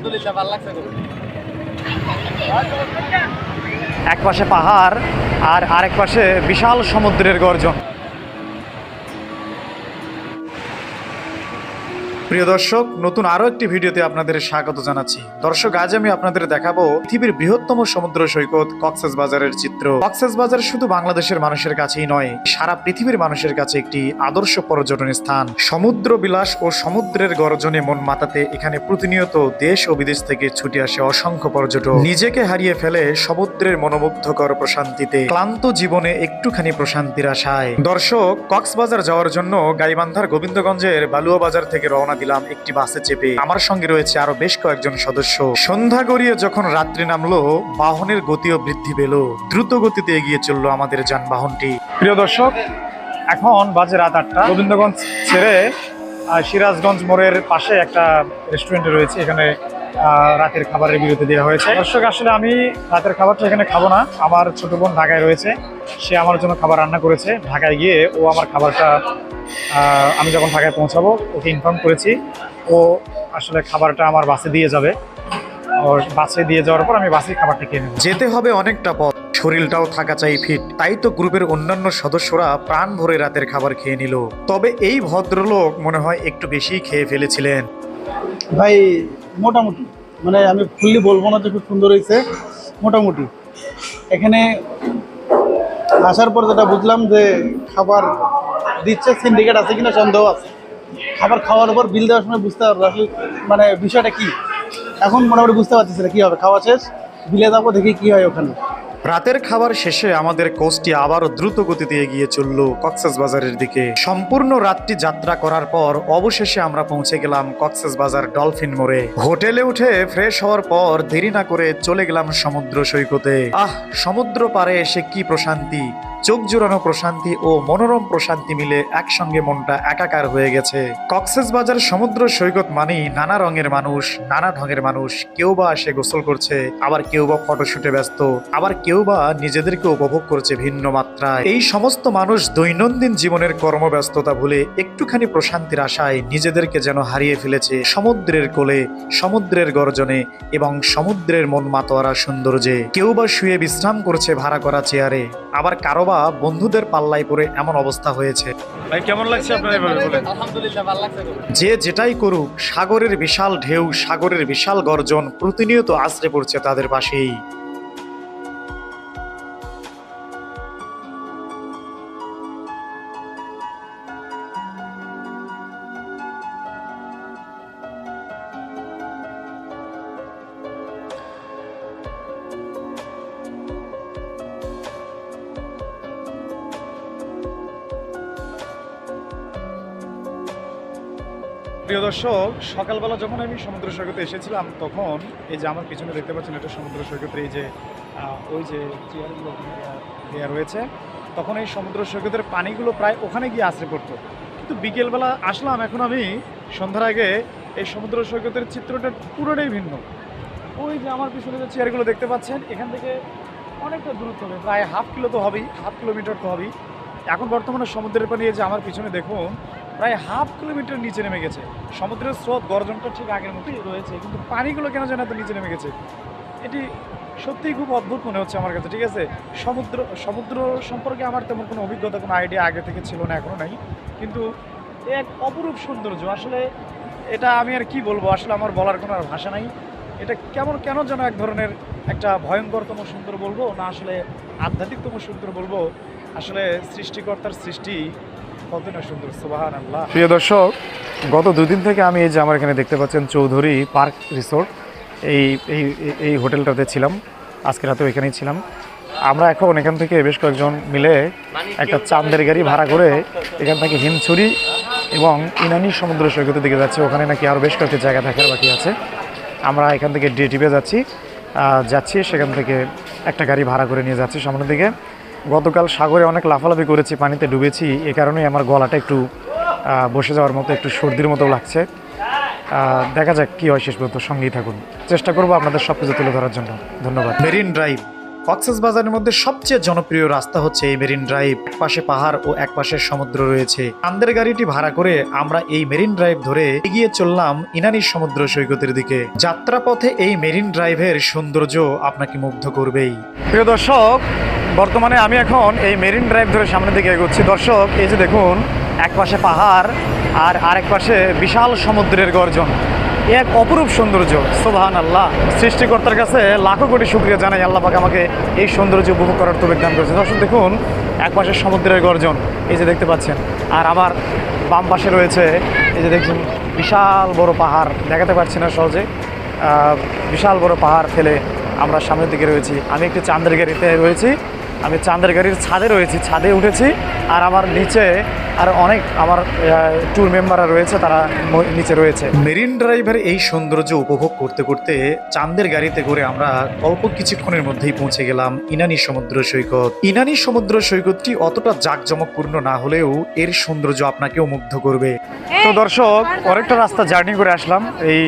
আলহামদুলিল্লাহ ভালো লাগছে। এক পাশে পাহাড় আর আরেক পাশে বিশাল সমুদ্রের গর্জন। প্রিয় দর্শক, নতুন আরো একটি ভিডিওতে আপনাদের স্বাগত জানাচ্ছি। দর্শক, আজ আমি আপনাদের দেখাবো পৃথিবীর বৃহত্তম সমুদ্র সৈকত কক্সবাজারের চিত্র। কক্সবাজার শুধু বাংলাদেশের মানুষের কাছেই নয়, সারা পৃথিবীর মানুষের কাছে একটি আদর্শ পর্যটন স্থান। সমুদ্র বিলাস ও সমুদ্রের গর্জনে মন মাতাতে এখানে প্রতিনিয়ত দেশ ও বিদেশ থেকে ছুটে আসে অসংখ্য পর্যটক। নিজেকে হারিয়ে ফেলে সমুদ্রের মনোমুগ্ধকর প্রশান্তিতে, ক্লান্ত জীবনে একটুখানি প্রশান্তির আশায়। দর্শক, কক্সবাজার যাওয়ার জন্য গাইবান্ধার গোবিন্দগঞ্জের বালুয়া বাজার থেকে রওনা দিলাম একটি বাসে চেপে। আমার সঙ্গে রয়েছে আরো বেশ কয়েকজন সদস্য। সন্ধ্যা গড়িয়ে যখন রাত্রি নামলো, বাহনের গতিও বৃদ্ধি পেল। দ্রুত গতিতে এগিয়ে চললো আমাদের যানবাহনটি। প্রিয় দর্শক, এখন বাজে রাত 8টা। গোবিন্দগঞ্জ ছেড়ে সিরাজগঞ্জ মোড়ের পাশে একটা রেস্টুরেন্টে রয়েছে। এখানে রাতের খাবারের বিরতি দেওয়া হয়েছে। দর্শক, আসলে আমি রাতের খাবারটা এখানে খাবো না। আমার ছোট বোন ঢাকায় রয়েছে, সে আমার জন্য খাবার রান্না করেছে। ঢাকায় গিয়ে ও আমার খাবারটা আমি যখন ঢাকায় পৌঁছাবো ওকে ইনফর্ম করেছি, ও আসলে খাবারটা আমার বাসে দিয়ে যাবে। ওর বাসে দিয়ে যাওয়ার পর আমি বাসেই খাবারটা খেয়ে নেব। যেতে হবে অনেকটা পথ, শরীরটাও থাকা চাই ফিট। তাই তো গ্রুপের অন্যান্য সদস্যরা প্রাণ ভরে রাতের খাবার খেয়ে নিল। তবে এই ভদ্রলোক মনে হয় একটু বেশি খেয়ে ফেলেছিলেন। ভাই মোটামুটি, মানে আমি ফুললি বলবো না যে খুব সুন্দর হয়েছে, মোটামুটি। এখানে আসার পর যেটা বুঝলাম যে খাবার দিচ্ছে, সিন্ডিকেট আছে কিনা সন্দেহ আছে। খাবার খাওয়ার পর বিল দেওয়ার সময় বুঝতে পারবো আসলে মানে বিষয়টা কি। এখন মোটামুটি বুঝতে পারতেছি না কী হবে। খাওয়া শেষ, বিলে যাবো, দেখি কী হয় ওখানে। রাতের খাবার শেষে আমাদের কোচটি আবারও দ্রুত গতিতে এগিয়ে চলল কক্সবাজারের দিকে। সম্পূর্ণ রাতটি যাত্রা করার পর অবশেষে আমরা পৌঁছে গেলাম কক্সবাজার ডলফিন মোড়ে। হোটেলে উঠে ফ্রেশ হওয়ার পর দেরি না করে চলে গেলাম সমুদ্র সৈকতে। সমুদ্র পাড়ে এসে কি প্রশান্তি! চোখ জোড়ানো প্রশান্তি ও মনোরম প্রশান্তি মিলে একসঙ্গে মনটা একাকার হয়ে গেছে। কক্সবাজার সমুদ্র সৈকত মানেই নানা রঙের মানুষ, নানা ঢঙের মানুষ। কেউ বা এসে গোসল করছে, আবার কেউ বা ফটোশুটে ব্যস্ত, আবার কেউ বা নিজেদেরকে উপভোগ করছে ভিন্ন মাত্রায়। এই সমস্ত মানুষ দৈনন্দিন জীবনের কর্মব্যস্ততা ভুলে একটুখানি প্রশান্তির আশায় নিজেদেরকে যেন হারিয়ে ফেলেছে সমুদ্রের কোলে, সমুদ্রের গর্জনে এবং সমুদ্রের মন মাতোয়ারা সৌন্দর্যে। কেউ বা শুয়ে বিশ্রাম করছে ভাড়া করা চেয়ারে, আবার কারো বন্ধুদের পাল্লায় পড়ে এমন অবস্থা হয়েছে। ভাই, কেমন লাগছে আপনার? আলহামদুলিল্লাহ ভালো লাগছে। যে যেটাই করুক, সাগরের বিশাল ঢেউ, সাগরের বিশাল গর্জন প্রতিনিয়ত আছড়ে পড়ছে তাদের পাশেই। প্রিয় দর্শক, সকালবেলা যখন আমি সমুদ্র সৈকতে এসেছিলাম, তখন এই যে আমার পিছনে দেখতে পাচ্ছেন, এটা সমুদ্র সৈকতের এই যে ওই যে চেয়ারগুলো দেওয়া রয়েছে, তখন এই সমুদ্র সৈকতের পানিগুলো প্রায় ওখানে গিয়ে আছড়ে পড়তো। কিন্তু বিকেলবেলা আসলাম, এখন আমি সন্ধ্যার আগে, এই সমুদ্র সৈকতের চিত্রটা পুরোটাই ভিন্ন। ওই যে আমার পিছনে যে চেয়ারগুলো দেখতে পাচ্ছেন, এখান থেকে অনেকটা দূরত্ব হবে, প্রায় হাফ কিলোমিটার তো হবেই। এখন বর্তমানে সমুদ্রের পানি যে আমার পিছনে দেখুন, প্রায় হাফ কিলোমিটার নিচে নেমে গেছে। সমুদ্রের স্রোত গর্জনটা ঠিক আগের মতোই রয়েছে, কিন্তু পানিগুলো কেন যেন এত নিচে নেমে গেছে। এটি সত্যিই খুব অদ্ভুত মনে হচ্ছে আমার কাছে। ঠিক আছে, সমুদ্র সম্পর্কে আমার তেমন কোনো অভিজ্ঞতা, কোনো আইডিয়া আগে থেকে ছিল না, এখনও নাই। কিন্তু এক অপরূপ সৌন্দর্য, আসলে এটা আমি আর কি বলবো, আসলে আমার বলার কোনো আর ভাষা নাই। এটা কেন যেন এক ধরনের একটা ভয়ঙ্করতম সুন্দর বলবো না, আসলে আধ্যাত্মিকতম সুন্দর বলবো, আসলে সৃষ্টিকর্তার সৃষ্টি কত না সুন্দর, সুবহানাল্লাহ। প্রিয় দর্শক, গত 2 দিন থেকে আমি এই যে আমার এখানে দেখতে পাচ্ছেন চৌধুরী পার্ক রিসোর্ট, এই হোটেলটাতে ছিলাম। আজকে রাতেও এখানেই ছিলাম। আমরা এখন এখান থেকে বেশ কয়েকজন মিলে একটা চাঁদের গাড়ি ভাড়া করে এখান থেকে হিমছড়ি এবং ইনানি সমুদ্র সৈকতের দিকে যাচ্ছি। ওখানে নাকি আরও বেশ কয়েকটি জায়গা থাকার বাকি আছে। আমরা এখান থেকে ডে টিপে যাচ্ছি, সেখান থেকে একটা গাড়ি ভাড়া করে নিয়ে যাচ্ছি সামনের দিকে। গতকাল সাগরে অনেক লাফালাফি করেছি, পানিতে ডুবেছি, এ কারণেই আমার গলাটা একটু বসে যাওয়ার মতো, একটু সর্দির মতো লাগছে। দেখা যাক কী হয় শেষ পর্যন্ত। সঙ্গেই থাকুন, চেষ্টা করবো আপনাদের সব কিছু তুলে ধরার জন্য। ধন্যবাদ। মেরিন ড্রাইভ কক্সবাজারের মধ্যে সবচেয়ে জনপ্রিয় রাস্তা হচ্ছে এই মেরিন ড্রাইভ। এক পাশে পাহাড় ও এক পাশে সমুদ্র রয়েছে। চাঁদের গাড়িটি ভাড়া করে আমরা এই মেরিন ড্রাইভ ধরে এগিয়ে চললাম ইনানি সমুদ্র সৈকতের দিকে। যাত্রাপথে এই মেরিন ড্রাইভের সৌন্দর্য আপনাকে মুগ্ধ করবেই। প্রিয় দর্শক, বর্তমানে আমি এখন এই মেরিন ড্রাইভ ধরে সামনের দিকে এগোচ্ছি। দর্শক, এই যে দেখুন, এক পাশে পাহাড় আর আরেক পাশে বিশাল সমুদ্রের গর্জন। এক অপরূপ সৌন্দর্য। সুবহানাল্লাহ, সৃষ্টিকর্তার কাছে লাখো কোটি শুকরিয়া জানাই, আল্লাহ পাক আমাকে এই সৌন্দর্য উপভোগ করার তৌফিক দান করেছে। দর্শক দেখুন, এক পাশে সমুদ্রের গর্জন, এই যে দেখতে পাচ্ছেন, আর আমার বাম পাশে রয়েছে এই যে দেখছেন বিশাল বড় পাহাড়। দেখাতে পারছি না সহজে, বিশাল বড় পাহাড় ফেলে আমরা সামনের দিকে রয়েছি। আমি একটি চাঁদের গাড়িতে রয়েছি, আমি চাঁদের গাড়ির ছাদে রয়েছি, ছাদে উঠেছি। আর আমার নিচে আর অনেক আমার ট্যুর মেম্বাররা রয়েছে, তারা নিচে রয়েছে। মেরিন ড্রাইভের এই সৌন্দর্য উপভোগ করতে করতে চাঁদের গাড়িতে করে আমরা অল্প কিছুক্ষণের মধ্যেই পৌঁছে গেলাম ইনানি সমুদ্র সৈকত। ইনানি সমুদ্র সৈকতটি অতটা জাঁকজমকপূর্ণ না হলেও এর সৌন্দর্য আপনাকেও মুগ্ধ করবে। তো দর্শক, অনেকটা রাস্তা জার্নি করে আসলাম এই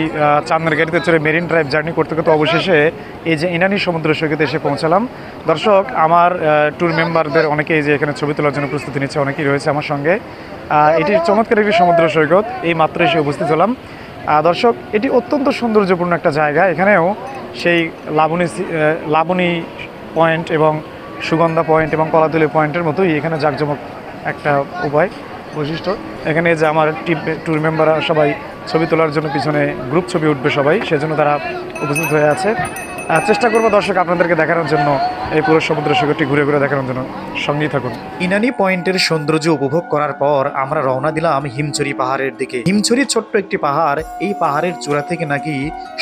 চাঁদের গাড়িতে চড়ে মেরিন ড্রাইভ জার্নি করতে করতে অবশেষে এই যে ইনানি সমুদ্র সৈকতে এসে পৌঁছালাম। দর্শক, আমার ট্যুর মেম্বারদের অনেকেই যে এখানে ছবি তোলার জন্য প্রস্তুতি নিচ্ছে, অনেকেই রয়েছে আমার সঙ্গে। এটি চমৎকার একটি সমুদ্র সৈকত, এই মাত্র এসে উপস্থিত হলাম। দর্শক, এটি অত্যন্ত সৌন্দর্যপূর্ণ একটা জায়গা। এখানেও সেই লাবণী পয়েন্ট এবং সুগন্ধা পয়েন্ট এবং কলাতলি পয়েন্টের মতোই এখানে জাঁকজমক একটা উপায় বৈশিষ্ট্য। এখানে যে আমার ট্যুর মেম্বাররা সবাই ছবি তোলার জন্য পিছনে গ্রুপ ছবি উঠবে সবাই, সেজন্য তারা উপস্থিত হয়ে আছে। চেষ্টা করবো দর্শক আপনাদেরকে দেখানোর জন্য, এই পুরো সমুদ্র সৈকতটি ঘুরে ঘুরে দেখানোর জন্য। সঙ্গেই থাকুন। ইনানি পয়েন্টের সৌন্দর্য উপভোগ করার পর আমরা রওনা দিলাম হিমছড়ি পাহাড়ের দিকে। হিমছড়ি ছোট্ট একটি পাহাড়, এই পাহাড়ের চূড়া থেকে নাকি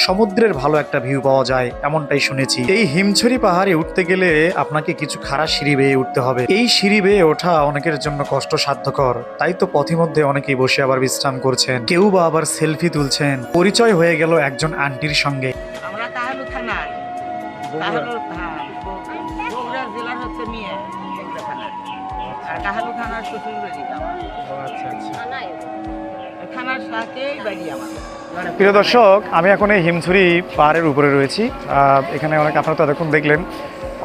সমুদ্রের ভালো একটা ভিউ পাওয়া যায়, এমনটাই শুনেছি। এই হিমছড়ি পাহাড়ে উঠতে গেলে আপনাকে কিছু খাড়া সিঁড়ি বেয়ে উঠতে হবে। এই সিঁড়ি বেয়ে ওঠা অনেকের জন্য কষ্টসাধ্যকর, তাই তো পথিমধ্যে অনেকেই বসে আবার বিশ্রাম করছেন, কেউ বা আবার সেলফি তুলছেন। পরিচয় হয়ে গেল একজন আন্টির সঙ্গে। আমরা কাহালু থানার কাহালু বগুড়া জেলার হচ্ছে মিয়া এগুলো থানার, আর কাহালু থানার শ্বশুর বাড়ি থানার সাথেই বাড়ি আমার। প্রিয় দর্শক, আমি এখন এই হিমছড়ি পাহাড়ের উপরে রয়েছি। এখানে অনেক, আপনারা তো দেখুন দেখলেন,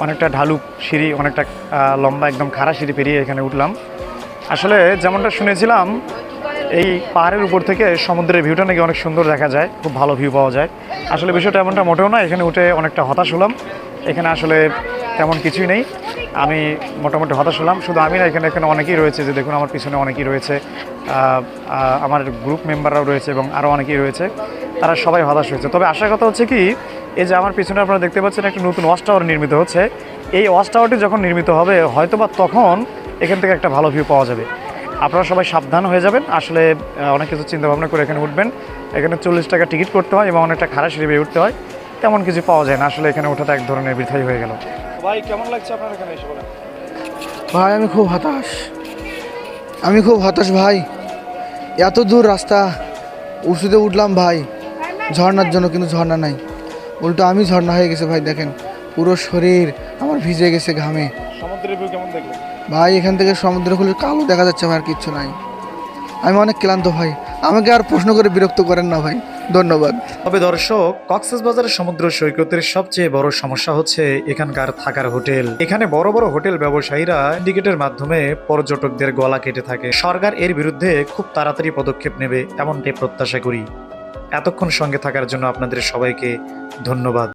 অনেকটা ঢালু সিঁড়ি, অনেকটা লম্বা একদম খাড়া সিঁড়ি পেরিয়ে এখানে উঠলাম। আসলে যেমনটা শুনেছিলাম, এই পাহাড়ের উপর থেকে সমুদ্রের ভিউটা নাকি অনেক সুন্দর দেখা যায়, খুব ভালো ভিউ পাওয়া যায়। আসলে বিষয়টা এমনটা মোটেও না। এখানে উঠে অনেকটা হতাশ হলাম। এখানে আসলে তেমন কিছুই নেই, আমি মোটামুটি হতাশ হলাম। শুধু আমি না, এখানে অনেকেই রয়েছে, যে দেখুন আমার পিছনে অনেকেই রয়েছে, আমার গ্রুপ মেম্বাররাও রয়েছে এবং আরও অনেকেই রয়েছে, তারা সবাই হতাশ হয়েছে। তবে আশার কথা হচ্ছে কি, এই যে আমার পিছনে আপনারা দেখতে পাচ্ছেন একটা নতুন ওয়াচ টাওয়ার নির্মিত হচ্ছে। এই ওয়াচ টাওয়ারটি যখন নির্মিত হবে, হয়তোবা তখন এখান থেকে একটা ভালো ভিউ পাওয়া যাবে। আপনারা সবাই সাবধান হয়ে যাবেন। আসলে অনেক কিছু চিন্তা ভাবনা করে এখানে উঠবেন। এখানে 40 টাকা টিকিট করতে হয় এবং অনেকটা খাড়া সিঁড়ি বেয়ে উঠতে হয়, তেমন কিছু পাওয়া যায় না। আসলে এখানে ওঠাটা এক ধরনের বৃথাই হয়ে গেল। ভাই, কেমন লাগছে আপনার এখানে এসে বলেন? ভাই আমি খুব হতাশ ভাই। এত দূর রাস্তা উঁচুতে উঠলাম ভাই ঝর্ণার জন্য, কিন্তু ঝর্ণা নাই, উল্টো আমি ঝর্ণা হয়ে গেছে ভাই। দেখেন পুরো শরীর আমার ভিজে গেছে ঘামে। সমুদ্রের ভিউ কেমন দেখলেন ভাই? এখান থেকে সমুদ্র খুলে কালো দেখা যাচ্ছে ভাই, আর কিচ্ছু নাই। আমি অনেক ক্লান্ত ভাই, আমাকে আর প্রশ্ন করে বিরক্ত করেন না ভাই, ধন্যবাদ। তবে দর্শক, কক্সবাজার সমুদ্র সৈকতের সবচেয়ে বড় সমস্যা হচ্ছে এখানকার থাকার হোটেল। এখানে বড় বড় হোটেল ব্যবসায়ীরা সিন্ডিকেটের মাধ্যমে পর্যটকদের গলা কেটে থাকে। সরকার এর বিরুদ্ধে খুব তাড়াতাড়ি পদক্ষেপ নেবে, এমনটাই প্রত্যাশা করি। এতক্ষণ সঙ্গে থাকার জন্য আপনাদের সবাইকে ধন্যবাদ।